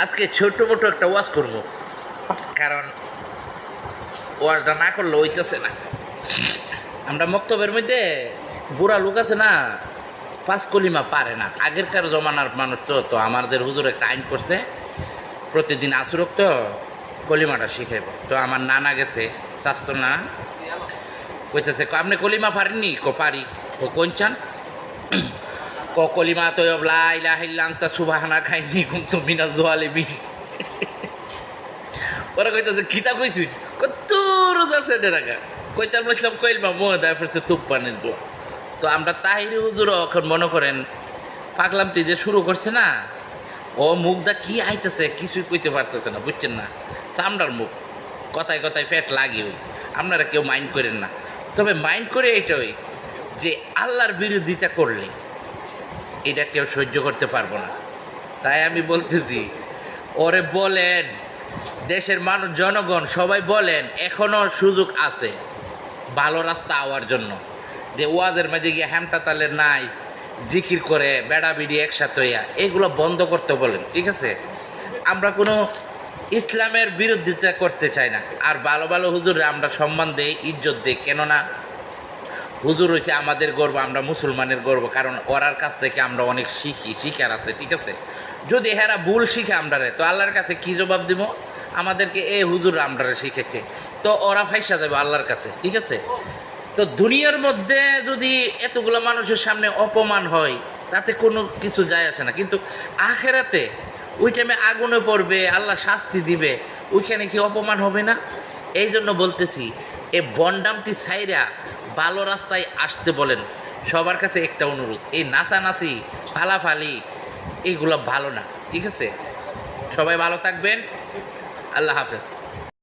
আজকে ছোট মোটো একটা ওয়াজ করবো, কারণ ওয়াজটা না করলে হইতেছে না। আমরা মক্তবের মধ্যে বুড়া লোক আছে না, 5 কলিমা পারে না। আগেরকার জমানার মানুষ তো আমাদের হুজুর একটা আইন করছে, প্রতিদিন আসরক তো কলিমাটা শিখাইব। তো আমার নানা গেছে, শাস্ত্র না কইতেছে, আপনি কলিমা পারেননি? পারি। কোন চান? কলিমা তো লা ইলাহা ইল্লা আনতা সুবহানাকা খাইনি কুনতু মিনাজ জালিমিন। ওরা কইতেছে কিতা কইছিস? কত রোজ আছে টাকা কইতে বলছিলাম কইলমা মোদা ফেরছে তুপ পানির দোয়া। তো আমরা তাহিরি হুজুর এখন মনে করেন পাগলামতি যে শুরু করছে না, ও মুখটা কি আইতেছে কিছুই কইতে পারতেছে না, বুঝছেন না? চামড়ার মুখ, কথায় কথায় ফ্যাট লাগি ওই। আপনারা কেউ মাইন্ড করেন না, তবে মাইন্ড করে এইটাই যে আল্লাহর বিরোধিতা করলে এটা কেউ সহ্য করতে পারবো না। তাই আমি বলতেছি, ওরে বলেন, দেশের মানুষ জনগণ সবাই বলেন এখনও সুযোগ আছে ভালো রাস্তা আওয়ার জন্য, যে ওয়াজের মাঝে গিয়ে হ্যামটা তালের নাইস জিকির করে বেড়া বিড়ি একসাথে হইয়া এগুলো বন্ধ করতে বলেন, ঠিক আছে? আমরা কোনো ইসলামের বিরোধিতা করতে চাই না। আর ভালো ভালো হুজুরে আমরা সম্মান দেই, ইজ্জত দেই, কেননা হুজুর হয়েছে আমাদের গর্ব, আমরা মুসলমানের গর্ব, কারণ ওরার কাছ থেকে আমরা অনেক শিখার আছে, ঠিক আছে? যদি হেরা ভুল শিখে আমরারে, তো আল্লাহর কাছে কী জবাব দিব? আমাদেরকে এ হুজুর আমরারে শিখেছে, তো ওরা ফাইসা যাবে আল্লাহর কাছে, ঠিক আছে? তো দুনিয়ার মধ্যে যদি এতগুলো মানুষের সামনে অপমান হয় তাতে কোনো কিছু যায় আসে না, কিন্তু আখেরাতে ওই টাইমে আগুনে পড়বে, আল্লাহ শাস্তি দিবে, ওইখানে কি অপমান হবে না? এই জন্য বলতেছি, এ বন্ডামটি ছাইরা ভালো রাস্তায় আসতে বলেন। সবার কাছে একটা অনুরোধ, এই নাচানাচি ফালাফালি এইগুলো ভালো না, ঠিক আছে? সবাই ভালো থাকবেন, আল্লাহ হাফেজ।